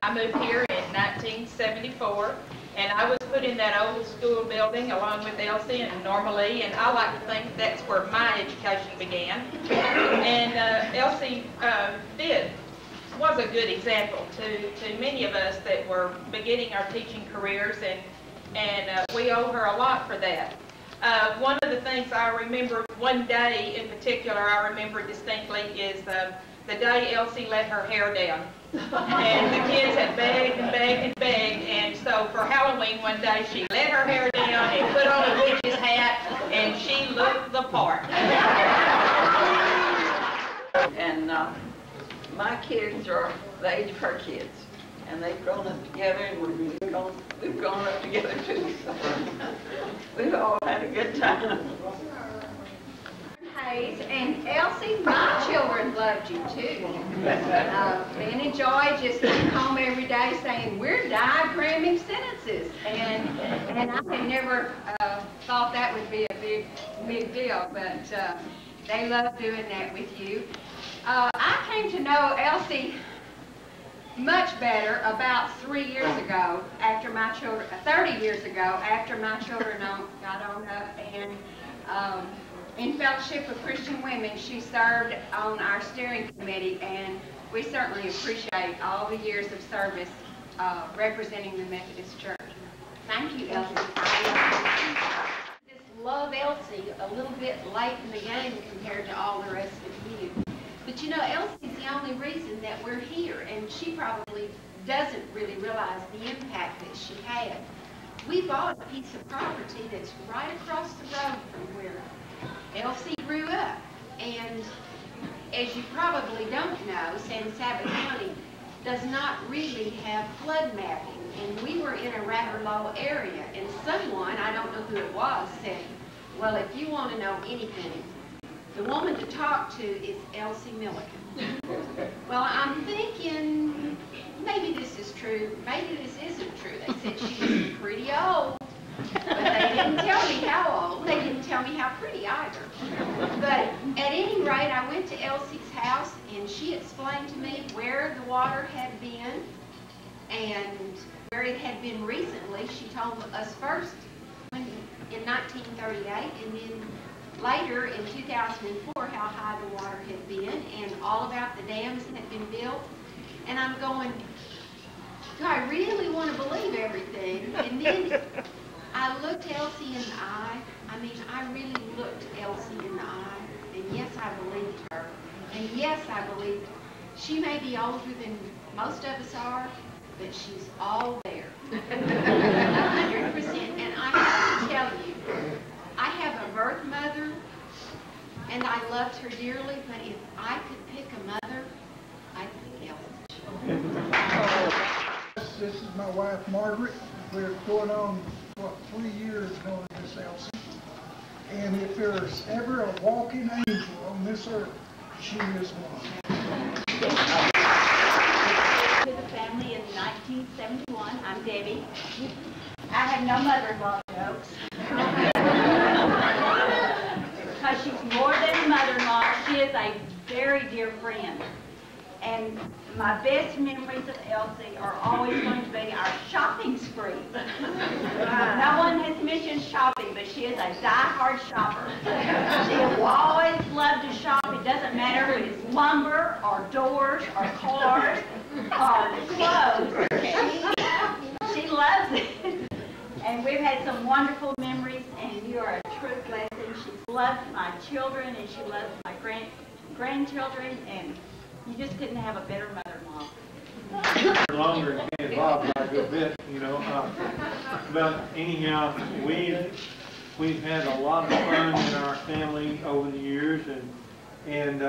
I moved here in 1974, and I was put in that old school building along with Elsie and Normalie, and I like to think that's where my education began. And Elsie was a good example to many of us that were beginning our teaching careers, and we owe her a lot for that. One of the things I remember, one day in particular I remember distinctly, is the day Elsie let her hair down. And the kids had begged and begged and begged, and so for Halloween one day she let her hair down and put on a witch's hat, and she looked the part. And my kids are the age of her kids, and they've grown up together, and we've grown up together too. So we've all had a good time. And Elsie, my children loved you too. Ben and Joy just came home every day saying, we're diagramming sentences. And I had never thought that would be a big deal, but they love doing that with you. I came to know Elsie much better about 3 years ago, after my children, 30 years ago, after my children got on up, and in Fellowship of Christian Women, she served on our steering committee, and we certainly appreciate all the years of service representing the Methodist Church. Thank you, Elsie. I just love Elsie a little bit late in the game compared to all the rest of you. But you know, Elsie's the only reason that we're here, and she probably doesn't really realize the impact that she had. We bought a piece of property that's right across the road from where Elsie grew up, and as you probably don't know, San Saba County does not really have flood mapping, and we were in a rather low area, and someone, I don't know who it was, said, well, if you want to know anything, the woman to talk to is Elsie Millican. Well, I'm thinking, maybe this is true, maybe this isn't true. They said she was pretty old. But they didn't tell me how old. They didn't tell me how pretty either. But at any rate, I went to Elsie's house, and she explained to me where the water had been and where it had been recently. She told us first in 1938, and then later in 2004 how high the water had been, and all about the dams that had been built. And I'm going, do I really want to believe everything? And then I looked Elsie in the eye. I mean, I really looked Elsie in the eye. And yes, I believed her. And yes, I believed she may be older than most of us are, but she's all there. 100%. And I have to tell you, I have a birth mother, and I loved her dearly, but if I could pick a mother, I'd pick Elsie. This is my wife, Margaret. We're going on, what, 3 years knowing Miss Elsie. And if there's ever a walking angel on this earth, she is one. To the family in 1971, I'm Debbie. I have no mother-in-law jokes. Because she's more than a mother-in-law, she is a very dear friend. And my best memories of Elsie are always going to be our shopping spree. No one has mentioned shopping, but she is a die-hard shopper. She will always love to shop. It doesn't matter if it's lumber or doors or cars or clothes. She loves it. And we've had some wonderful memories, and you are a true blessing. She's loved my children, and she loves my grandchildren, and you just couldn't have a better mother-in-law. Longer and get involved quite a good bit, you know. But anyhow, we've had a lot of fun in our family over the years, and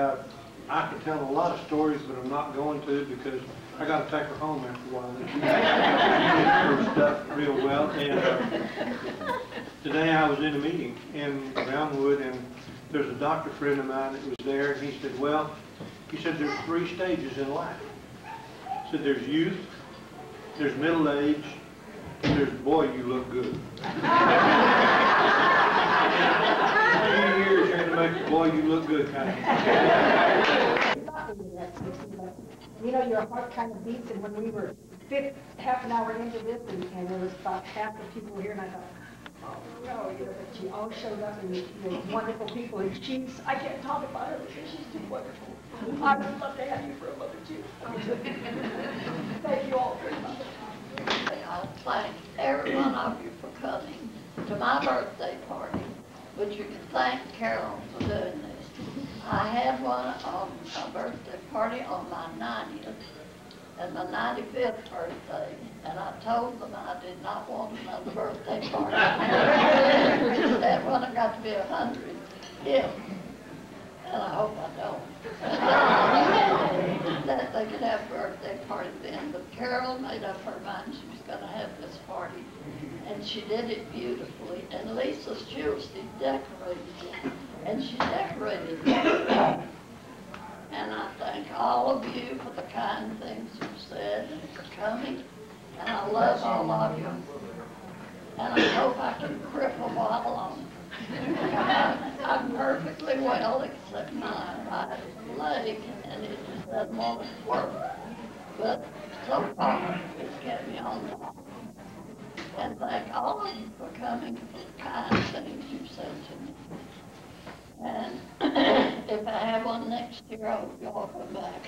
I could tell a lot of stories, but I'm not going to because I got to take her home after a while. She knows her stuff real well. And today I was in a meeting in Brownwood, and there's a doctor friend of mine that was there, and he said, well, he said there's 3 stages in life. He said there's youth, there's middle age, and there's boy, you look good. 20 years you're going to make the boy, you look good kind of. You know, your heart kind of beats, and when we were half an hour into this, and there was about half the people here, and I thought, oh, no, you know, but you all showed up, and you know, wonderful people, and she's, I can't talk about her because she's too wonderful. I would love to have you for a mother, too. Thank you all very much. I thank every one of you for coming to my birthday party, but you can thank Carol for doing this. I had one on a birthday party on my 90th and my 95th birthday, and I told them I did not want another birthday party. That one I got to be 100, yeah, and I hope I don't. That they could have a birthday party then, but Carol made up her mind she was going to have this party, and she did it beautifully, and Lisa Schultz decorated it, and she decorated it. And I thank all of you for the kind things you've said and for coming, and I love all of you, and I hope I can cripple while longer. I'm perfectly well except my right leg, and it just doesn't want to work. But so far, it's kept me on top. And thank all of you for coming, for the kind things you've said to me. And if I have one next year, I hope y'all come back.